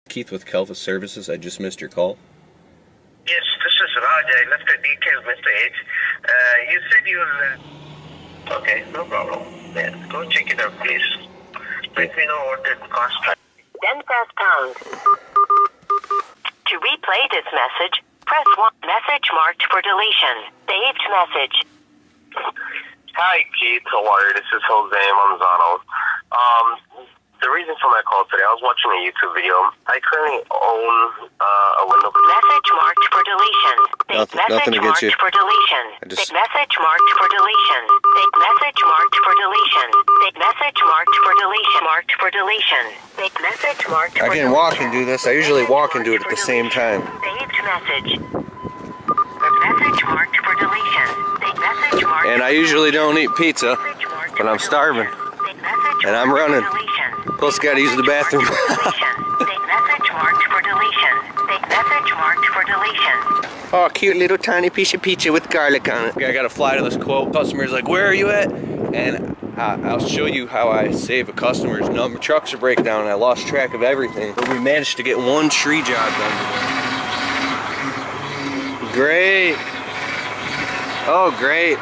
Keith with Kelvis Services. I just missed your call. Yes, this is Raj. I left the details, Mr. H. You said you'll... okay, no problem. Yeah, go check it out, please. Let me know what it costs. Then press pound. To replay this message, press 1. Message marked for deletion. Saved message. Hi, Keith. How are you? This is Jose Manzano. The reason for my call today, I was watching a YouTube video. I currently own a window... Message marked for deletion. Nothing against you. For deletion. Just... Message marked for deletion. Message marked for deletion. Message marked for deletion. Marked for deletion. Message marked for I can walk and do this. I usually walk and do it at the same time. Saved message. Message marked for deletion. Message marked. And I usually don't eat pizza, but I'm starving. And I'm running. Plus, gotta use the bathroom. Message marked for deletion. Message marked for deletion. Oh, cute little tiny piece of pizza with garlic on it. I gotta fly to this quote. Customer's like, where are you at? And I'll show you how I save a customer's number. Trucks are breaking down and I lost track of everything. But we managed to get one tree job done. Great. Oh, great.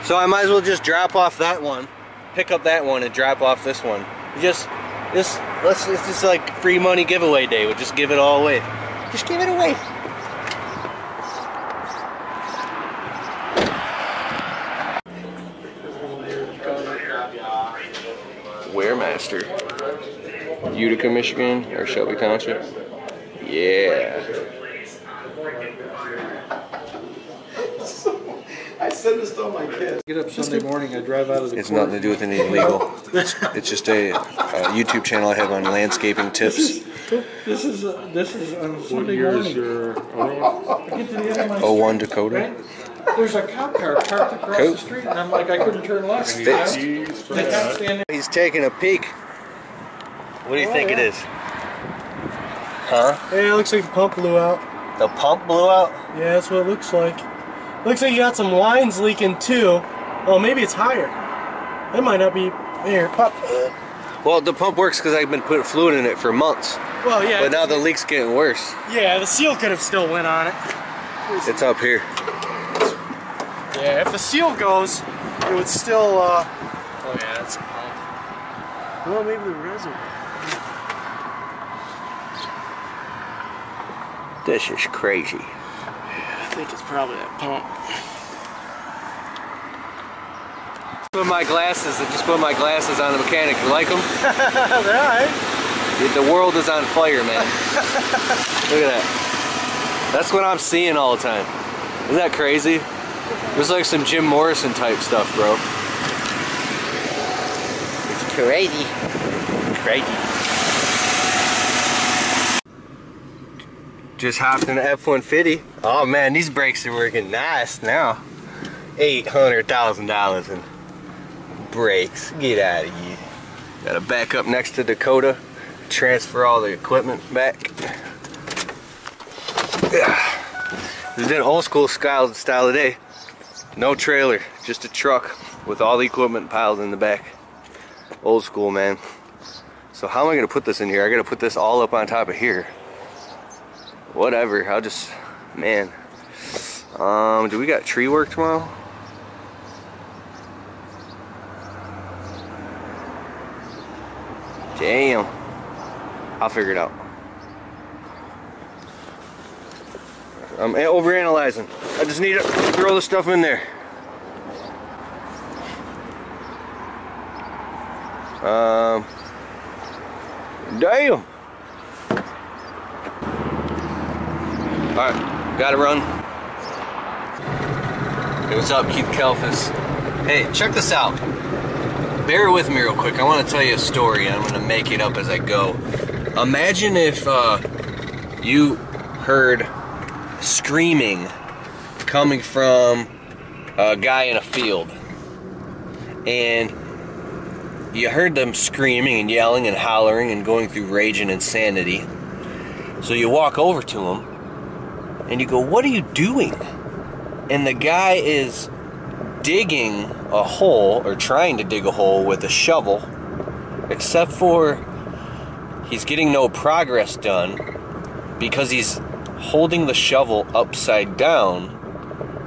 So I might as well just drop off that one, pick up that one, and drop off this one. It's just like free money giveaway day. We'll just give it all away. Just give it away. Waremaster, Utica, Michigan, or Shelby Township. Yeah. I send this to all my kids. Get up Sunday morning, I drive out of the It's nothing to do with anything illegal. It's just a YouTube channel I have on landscaping tips. This is on Sunday morning. I get to the end of my 01 street, Dakota. right? There's a cop car parked across the street, and I'm like, I couldn't turn left. Fixed. The cop standing. He's taking a peek. What do you think it is? Huh? Yeah, it looks like the pump blew out. The pump blew out? Yeah, that's what it looks like. Looks like you got some lines leaking too. Oh, maybe it's higher. That might not be here. Pop. Well, the pump works because I've been putting fluid in it for months. Well, yeah. But now the leak's getting worse. Yeah, the seal could have still went on it. It's up here. Yeah, if the seal goes, it would still. Oh yeah, that's a pump. Well, maybe the reservoir. This is crazy. I think it's probably that pump. Put my glasses. I just put my glasses on the mechanic. You like them? Alright. The world is on fire, man. Look at that. That's what I'm seeing all the time. Isn't that crazy? There's like some Jim Morrison type stuff, bro. It's crazy. Crazy. Just hopped in the F-150. Oh man, these brakes are working nice now. $800,000 in brakes. Get out of here. Gotta back up next to Dakota. Transfer all the equipment back. This is an old school style today. No trailer, just a truck with all the equipment piled in the back. Old school, man. So how am I gonna put this in here? I gotta put this all up on top of here. Whatever, I'll just, man. Do we got tree work tomorrow? Damn. I'll figure it out. I'm overanalyzing. I just need to throw the stuff in there. Damn. Alright, gotta run. Hey, what's up, Keith Kelvis? Hey, check this out. Bear with me real quick. I want to tell you a story and I'm going to make it up as I go. Imagine if you heard screaming coming from a guy in a field. And you heard them screaming and yelling and hollering and going through rage and insanity. So you walk over to him and you go, "What are you doing?" And the guy is digging a hole, or trying to dig a hole with a shovel, except for he's getting no progress done because he's holding the shovel upside down.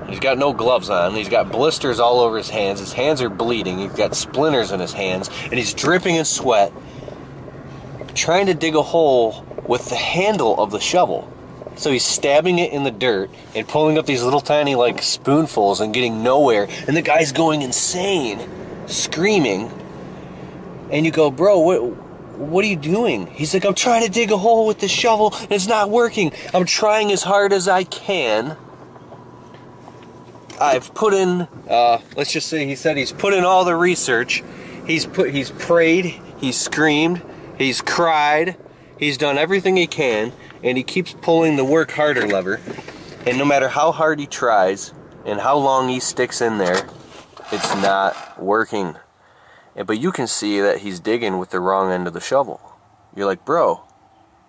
He's got no gloves on. He's got blisters all over his hands. His hands are bleeding. He's got splinters in his hands. And he's dripping in sweat, trying to dig a hole with the handle of the shovel. So he's stabbing it in the dirt and pulling up these little tiny like spoonfuls and getting nowhere. And the guy's going insane, screaming. And you go, bro, what are you doing? He's like, I'm trying to dig a hole with the shovel and it's not working. I'm trying as hard as I can. I've put in, let's just say he said he's put in all the research. He's prayed, he's screamed, he's cried, he's done everything he can, and he keeps pulling the work harder lever. And no matter how hard he tries and how long he sticks in there, it's not working. But you can see that he's digging with the wrong end of the shovel. You're like, bro,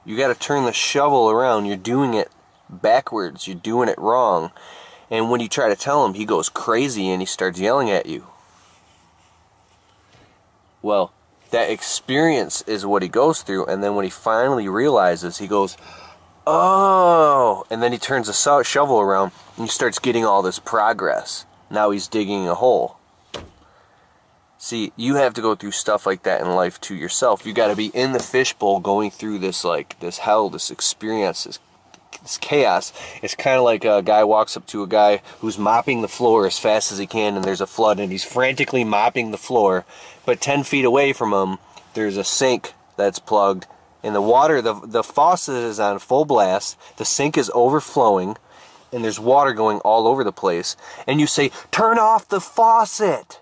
you got to turn the shovel around. You're doing it backwards. You're doing it wrong. And when you try to tell him, he goes crazy and he starts yelling at you. Well, that experience is what he goes through, and then when he finally realizes, he goes, oh, and then he turns the shovel around and he starts getting all this progress. Now he's digging a hole. See, you have to go through stuff like that in life to yourself. You got to be in the fishbowl going through this hell, this experience, this chaos. It's kind of like a guy walks up to a guy who's mopping the floor as fast as he can, and there's a flood, and he's frantically mopping the floor, but 10 feet away from him there's a sink that's plugged, and the water, the faucet is on full blast, the sink is overflowing, and there's water going all over the place, and you say, turn off the faucet,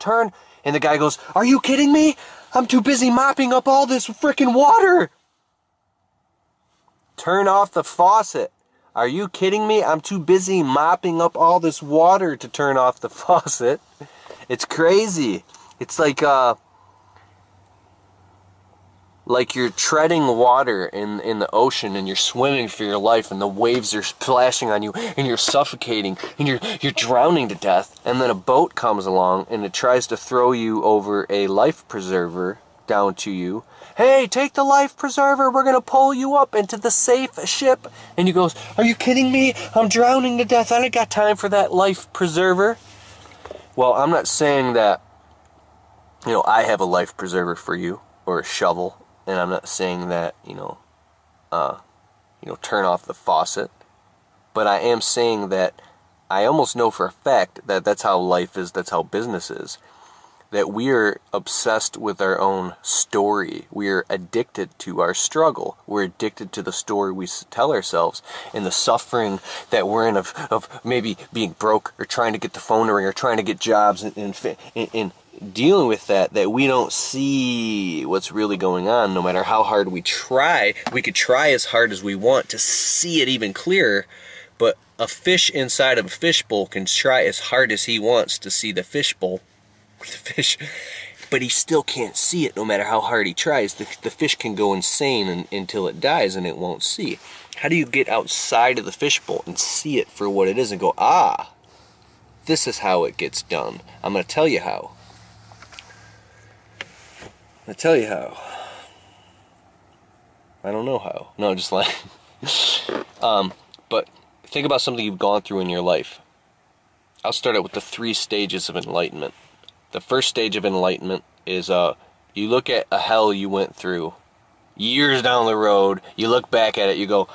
and the guy goes, are you kidding me? I'm too busy mopping up all this frickin' water. Turn off the faucet. Are you kidding me? I'm too busy mopping up all this water to turn off the faucet. It's crazy. It's like you're treading water in the ocean and you're swimming for your life and the waves are splashing on you and you're suffocating and you're drowning to death, and then a boat comes along and it tries to throw you over a life preserver down to you. Hey, take the life preserver, we're going to pull you up into the safe ship. And he goes, are you kidding me? I'm drowning to death. I ain't got time for that life preserver. Well, I'm not saying that, I have a life preserver for you or a shovel. And I'm not saying that, turn off the faucet. But I am saying that I almost know for a fact that that's how life is, that's how business is. That we are obsessed with our own story. We are addicted to our struggle. We're addicted to the story we tell ourselves and the suffering that we're in of maybe being broke or trying to get the phone to ring or trying to get jobs and dealing with that we don't see what's really going on. No matter how hard we try, we could try as hard as we want to see it even clearer, but a fish inside of a fishbowl can try as hard as he wants to see the fishbowl. The fish, but he still can't see it no matter how hard he tries. The fish can go insane until it dies and it won't see. How do you get outside of the fishbowl and see it for what it is and go, this is how it gets done. I'm going to tell you how. I don't know how. No, just like but think about something you've gone through in your life. I'll start out with the 3 stages of enlightenment. The first stage of enlightenment is you look at a hell you went through years down the road, you look back at it, you go,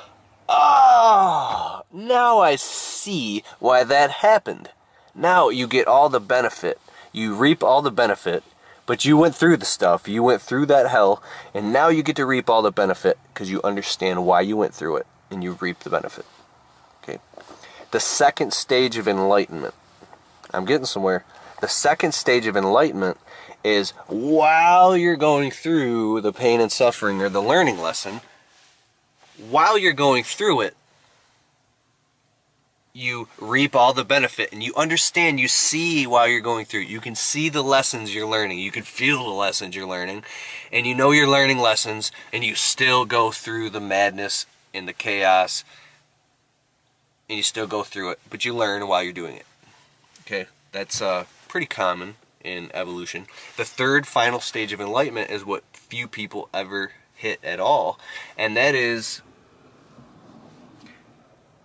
now I see why that happened. Now you get all the benefit. You reap all the benefit, but you went through the stuff. You went through that hell, and now you get to reap all the benefit because you understand why you went through it, and you reap the benefit. Okay. The second stage of enlightenment. I'm getting somewhere. The second stage of enlightenment is while you're going through the pain and suffering or the learning lesson, while you're going through it, you reap all the benefit and you understand, you see while you're going through it. You can see the lessons you're learning. You can feel the lessons you're learning. And you know you're learning lessons and you still go through the madness and the chaos. And you still go through it, but you learn while you're doing it. Okay, that's pretty common in evolution. The third final stage of enlightenment is what few people ever hit at all, and that is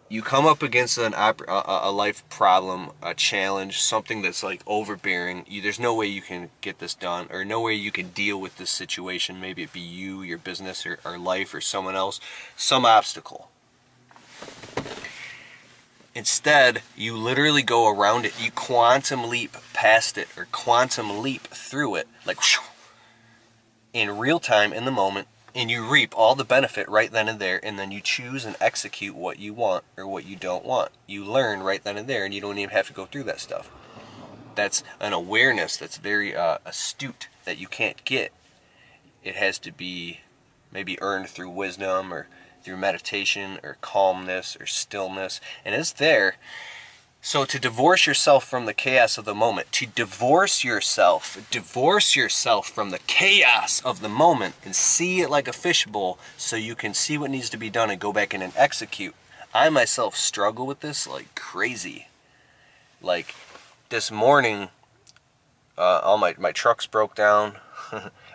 you come up against a life problem, a challenge, something that's like overbearing. There's no way you can get this done, or no way you can deal with this situation. Maybe it be you, your business, or life, or someone else, some obstacle. Instead, you literally go around it. You quantum leap past it, or quantum leap through it, like whoosh, in real time, in the moment, and you reap all the benefit right then and there, and then you choose and execute what you want or what you don't want. You learn right then and there, and you don't even have to go through that stuff. That's an awareness that's very astute that you can't get. It has to be maybe earned through wisdom or through meditation or calmness or stillness, and it's there. So to divorce yourself from the chaos of the moment, to divorce yourself from the chaos of the moment and see it like a fishbowl so you can see what needs to be done and go back in and execute. I myself struggle with this like crazy. Like this morning, all my trucks broke down.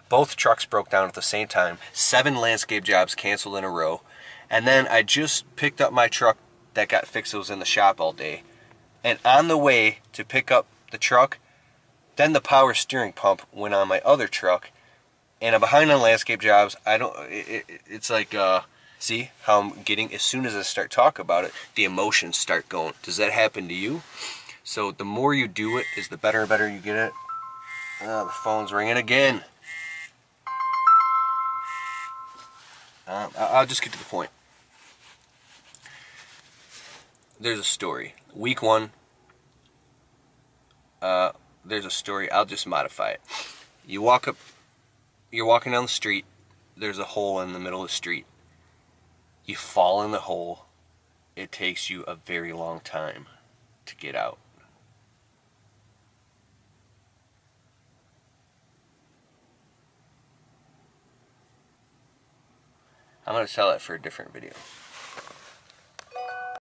Both trucks broke down at the same time. 7 landscape jobs canceled in a row. And then I just picked up my truck that got fixed. It was in the shop all day. And on the way to pick up the truck, then the power steering pump went on my other truck, and I'm behind on landscape jobs. It's like, see how I'm getting, as soon as I start talking about it, the emotions start going. Does that happen to you? So the more you do it, is the better and better you get it. The phone's ringing again. I'll just get to the point. There's a story. Week 1, there's a story. I'll just modify it. You're walking down the street. There's a hole in the middle of the street. You fall in the hole. It takes you a very long time to get out. I'm going to tell that for a different video.